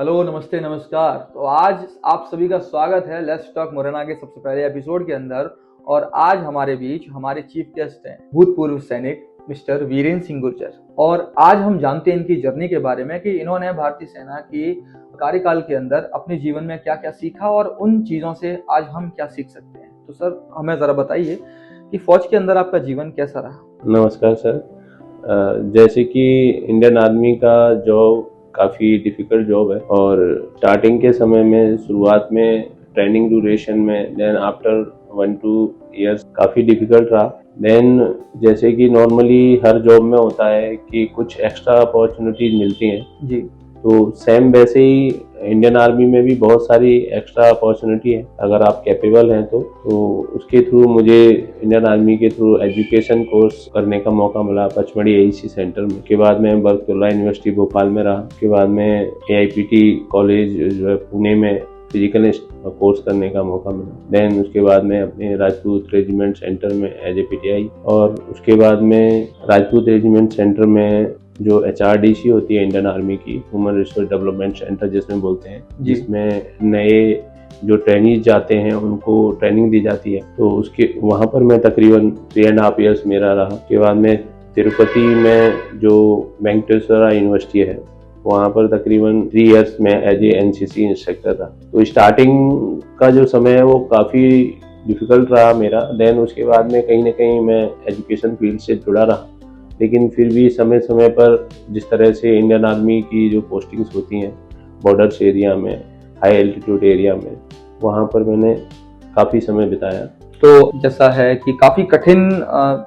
Hello, नमस्ते, नमस्कार। तो आज आप सभी का स्वागत है लेट्स टॉक मुरैना के सबसे पहले एपिसोड के अंदर। और आज हमारे बीच हमारे चीफ गेस्ट हैं भूतपूर्व सैनिक मिस्टर वीरेंद्र सिंह गुर्जर। और आज हम जानते हैं इनकी जर्नी के बारे में कि इन्होंने भारतीय सेना की कार्यकाल के अंदर अपने जीवन में क्या क्या सीखा और उन चीज़ों से आज हम क्या सीख सकते हैं। तो सर, हमें ज़रा बताइए कि फौज के अंदर आपका जीवन कैसा रहा। नमस्कार सर। जैसे कि इंडियन आर्मी का जॉब काफ़ी डिफ़िकल्ट जॉब है और स्टार्टिंग के समय में शुरुआत में ट्रेनिंग ड्यूरेशन में देन आफ्टर 1-2 इयर्स काफ़ी डिफ़िकल्ट रहा। देन जैसे कि नॉर्मली हर जॉब में होता है कि कुछ एक्स्ट्रा अपॉर्चुनिटीज मिलती हैं जी। तो सेम वैसे ही इंडियन आर्मी में भी बहुत सारी एक्स्ट्रा अपॉर्चुनिटी है अगर आप कैपेबल हैं तो उसके थ्रू मुझे इंडियन आर्मी के थ्रू एजुकेशन कोर्स करने का मौका मिला पचमढ़ी एईसी सेंटर में। उसके बाद मैं बरकतुल्लाह यूनिवर्सिटी भोपाल में रहा। उसके बाद में AIPT कॉलेज जो है पुणे में फिजिकल कोर्स करने का मौका मिला। देन उसके बाद में अपने राजपूत रेजिमेंट सेंटर में एज ए PTI और उसके बाद में राजपूत रेजिमेंट सेंटर में जो HRDC होती है इंडियन आर्मी की ह्यूमन रिसोर्स डेवलपमेंट सेंटर जिसमें बोलते हैं, जिसमें नए जो ट्रेनीज जाते हैं उनको ट्रेनिंग दी जाती है। तो उसके वहाँ पर मैं तकरीबन 3.5 ईयर्स मेरा रहा। उसके बाद में तिरुपति में जो वेंकटेश्वरा यूनिवर्सिटी है वहाँ पर तकरीबन 3 इयर्स में एज ए NCC इंस्ट्रक्टर रहा। तो स्टार्टिंग का जो समय है वो काफ़ी डिफ़िकल्ट रहा मेरा। देन उसके बाद में कहीं ना कहीं मैं एजुकेशन फील्ड से जुड़ा रहा, लेकिन फिर भी समय समय पर जिस तरह से इंडियन आर्मी की जो पोस्टिंग्स होती हैं बॉर्डर्स एरिया में, हाई एल्टीट्यूड एरिया में, वहाँ पर मैंने काफ़ी समय बिताया। तो जैसा है कि काफ़ी कठिन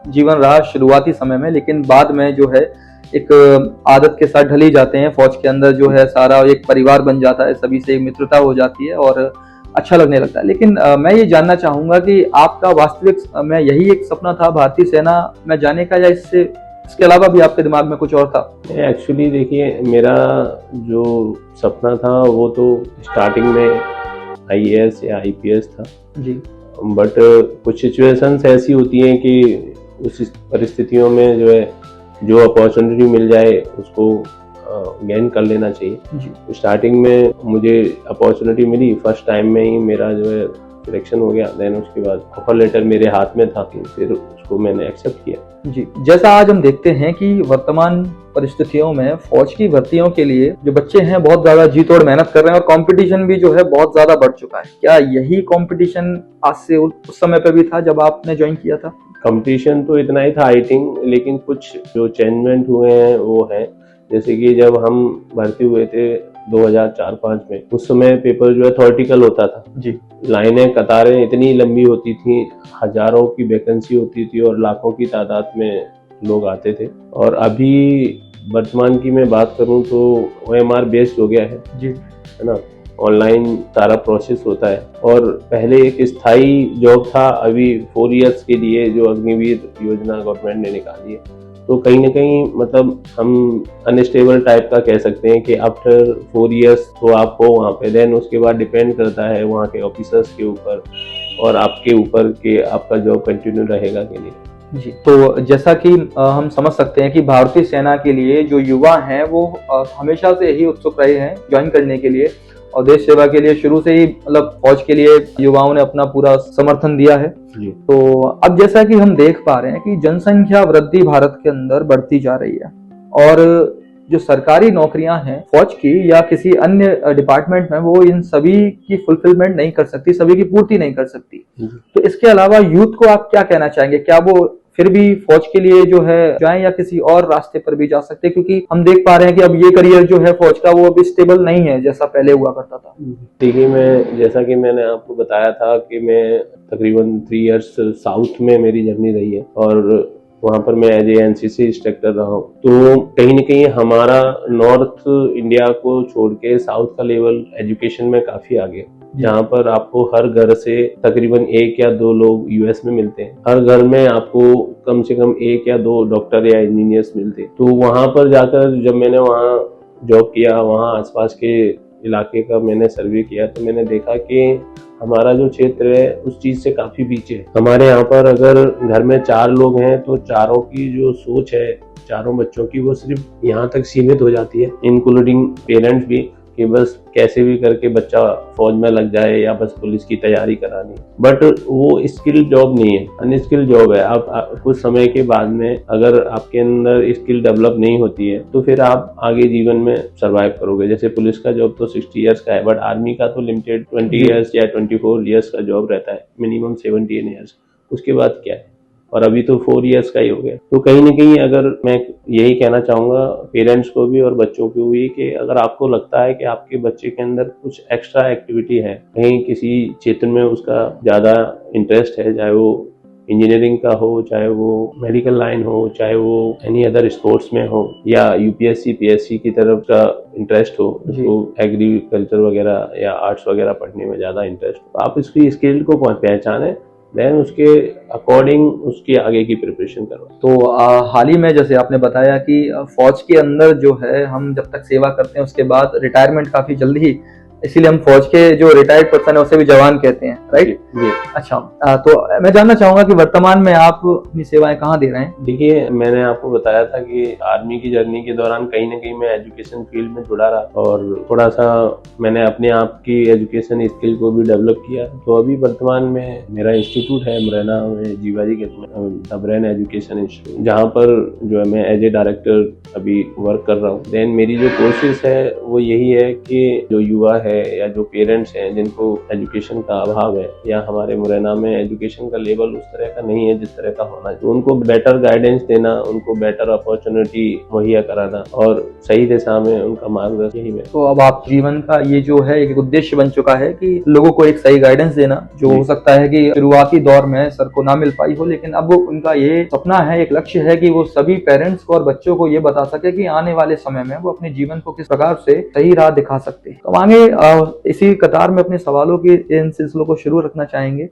जीवन रहा शुरुआती समय में, लेकिन बाद में जो है एक आदत के साथ ढल ही जाते हैं। फौज के अंदर जो है सारा एक परिवार बन जाता है, सभी से एक मित्रता हो जाती है और अच्छा लगने लगता है। लेकिन मैं ये जानना चाहूँगा कि आपका वास्तविक में यही एक सपना था भारतीय सेना में जाने का, या इसके अलावा भी आपके दिमाग में कुछ और था? एक्चुअली देखिए, मेरा जो सपना था वो तो स्टार्टिंग में IAS या IPS था जी। बट कुछ सिचुएशंस ऐसी होती हैं कि उस परिस्थितियों में जो है जो अपॉर्चुनिटी मिल जाए उसको गेन कर लेना चाहिए जी। स्टार्टिंग में मुझे अपॉर्चुनिटी मिली, फर्स्ट टाइम में ही मेरा जो है सिलेक्शन हो गया। देन उसके बाद ऑफर लेटर मेरे हाथ में था, फिर उसको मैंने एक्सेप्ट किया जी। जैसा आज हम देखते हैं कि वर्तमान परिस्थितियों में फौज की भर्तियों के लिए जो बच्चे हैं बहुत ज्यादा जी तोड़ मेहनत कर रहे हैं और कंपटीशन भी जो है बहुत ज्यादा बढ़ चुका है। क्या यही कंपटीशन आज से उस समय पे भी था जब आपने ज्वाइन किया था? कंपटीशन तो इतना ही था आई थिंक, लेकिन कुछ जो चेंजमेंट हुए हैं वो है। जैसे कि जब हम भर्ती हुए थे 2004-5 में, उस समय पेपर जो है थ्योरेटिकल होता था जी। लाइनें कतारें इतनी लंबी होती थी, हजारों की वैकेंसी होती थी और लाखों की तादाद में लोग आते थे। और अभी वर्तमान की मैं बात करूं तो OMR बेस्ड हो गया है जी, है ना। ऑनलाइन सारा प्रोसेस होता है और पहले एक स्थायी जॉब था, अभी 4 इयर्स के लिए जो अग्निवीर योजना गवर्नमेंट ने निकाली है। तो कहीं ना कहीं मतलब हम अनस्टेबल टाइप का कह सकते हैं कि आफ्टर 4 इयर्स तो आप हो वहाँ पे। देन उसके बाद डिपेंड करता है वहाँ के ऑफिसर्स के ऊपर और आपके ऊपर कि आपका जॉब कंटिन्यू रहेगा कि नहीं जी। तो जैसा कि हम समझ सकते हैं कि भारतीय सेना के लिए जो युवा हैं वो हमेशा से ही उत्सुक रहे हैं ज्वाइन करने के लिए और देश सेवा के लिए शुरू से ही मतलब फौज के लिए युवाओं ने अपना पूरा समर्थन दिया है जी। तो अब जैसा कि हम देख पा रहे हैं कि जनसंख्या वृद्धि भारत के अंदर बढ़ती जा रही है और जो सरकारी नौकरियां हैं फौज की या किसी अन्य डिपार्टमेंट में, वो इन सभी की फुलफिलमेंट नहीं कर सकती, सभी की पूर्ति नहीं कर सकती। तो इसके अलावा यूथ को आप क्या कहना चाहेंगे? क्या वो फिर भी फौज के लिए जो है जाएं या किसी और रास्ते पर भी जा सकते हैं? क्योंकि हम देख पा रहे हैं कि अब ये करियर जो है फौज का वो अभी स्टेबल नहीं है जैसा पहले हुआ करता था। देखिए, मैं जैसा कि मैंने आपको बताया था कि मैं तकरीबन 3 इयर्स साउथ में मेरी जर्नी रही है और वहाँ पर मैं एज ए NCC इंस्ट्रक्टर रहा हूँ। तो कहीं ना कहीं हमारा नॉर्थ इंडिया को छोड़ के साउथ का लेवल एजुकेशन में काफी आगे, जहाँ पर आपको हर घर से तकरीबन 1 या 2 लोग US में मिलते हैं। हर घर में आपको कम से कम 1 या 2 डॉक्टर या इंजीनियर्स मिलते हैं। तो वहाँ पर जाकर जब मैंने वहाँ जॉब किया, वहाँ आसपास के इलाके का मैंने सर्वे किया, तो मैंने देखा कि हमारा जो क्षेत्र है उस चीज से काफी पीछे है। हमारे यहाँ पर अगर घर में 4 लोग हैं तो चारों की जो सोच है, चारों बच्चों की, वो सिर्फ यहाँ तक सीमित हो जाती है, इंक्लूडिंग पेरेंट्स भी। कि बस कैसे भी करके बच्चा फौज में लग जाए या बस पुलिस की तैयारी करानी, बट वो स्किल जॉब नहीं है, अनस्किल जॉब है। आप कुछ समय के बाद में अगर आपके अंदर स्किल डेवलप नहीं होती है तो फिर आप आगे जीवन में सर्वाइव करोगे। जैसे पुलिस का जॉब तो 60 इयर्स का है, बट आर्मी का तो लिमिटेड 20 इयर्स या 24 इयर्स का जॉब रहता है, मिनिमम 17 इयर्स। उसके बाद क्या है, और अभी तो 4 इयर्स का ही हो गया। तो कहीं ना कहीं अगर मैं यही कहना चाहूँगा पेरेंट्स को भी और बच्चों को भी कि अगर आपको लगता है कि आपके बच्चे के अंदर कुछ एक्स्ट्रा एक्टिविटी है, कहीं किसी क्षेत्र में उसका ज़्यादा इंटरेस्ट है, चाहे वो इंजीनियरिंग का हो, चाहे वो मेडिकल लाइन हो, चाहे वो एनी अदर स्पोर्ट्स में हो, या यूपीएससी पीएससी की तरफ का इंटरेस्ट हो, उसको एग्रीकल्चर वगैरह या आर्ट्स वगैरह पढ़ने में ज़्यादा इंटरेस्ट हो, आप उसकी स्किल को पहचानें, देन उसके अकॉर्डिंग उसकी आगे की प्रिपरेशन करो। तो हाल ही में जैसे आपने बताया कि फौज के अंदर जो है हम जब तक सेवा करते हैं उसके बाद रिटायरमेंट काफी जल्दी ही, इसीलिए हम फौज के जो रिटायर्ड पर्सन है उसे भी जवान कहते हैं, राइट? जी। अच्छा, तो मैं जानना चाहूंगा कि वर्तमान में आप अपनी सेवाएं कहाँ दे रहे हैं? देखिए, मैंने आपको बताया था कि आर्मी की जर्नी के दौरान कहीं ना कहीं मैं एजुकेशन फील्ड में जुड़ा रहा और थोड़ा सा मैंने अपने आप की एजुकेशन स्किल को भी डेवलप किया। तो अभी वर्तमान में मेरा इंस्टीट्यूट है मुरैना में, जीवाजी के द ब्रेन एजुकेशन इंस्टीट्यूट, जहाँ पर जो है मैं एज ए डायरेक्टर अभी वर्क कर रहा हूँ। देन मेरी जो कोशिश है वो यही है कि जो युवा है या जो पेरेंट्स हैं जिनको एजुकेशन का अभाव है, या हमारे मुरैना में एजुकेशन का लेवल उस तरह का नहीं है जिस तरह का होना चाहिए, तो उनको बेटर गाइडेंस देना, उनको बेटर अपॉर्चुनिटी मुहैया कराना और सही दिशा में उनका मार्गदर्शन यही है। तो अब आप जीवन का ये जो है एक उद्देश्य बन चुका है कि लोगों को एक सही गाइडेंस देना, जो हो सकता है कि शुरुआती दौर में सर को ना मिल पाई हो, लेकिन अब उनका ये सपना है, एक लक्ष्य है कि वो सभी पेरेंट्स को और बच्चों को ये बता सके कि आने वाले समय में वो अपने जीवन को किस प्रकार से सही राह दिखा सकते हैं। तो आगे इसी कतार में अपने सवालों के इन सिलसिलों को शुरू रखना चाहेंगे।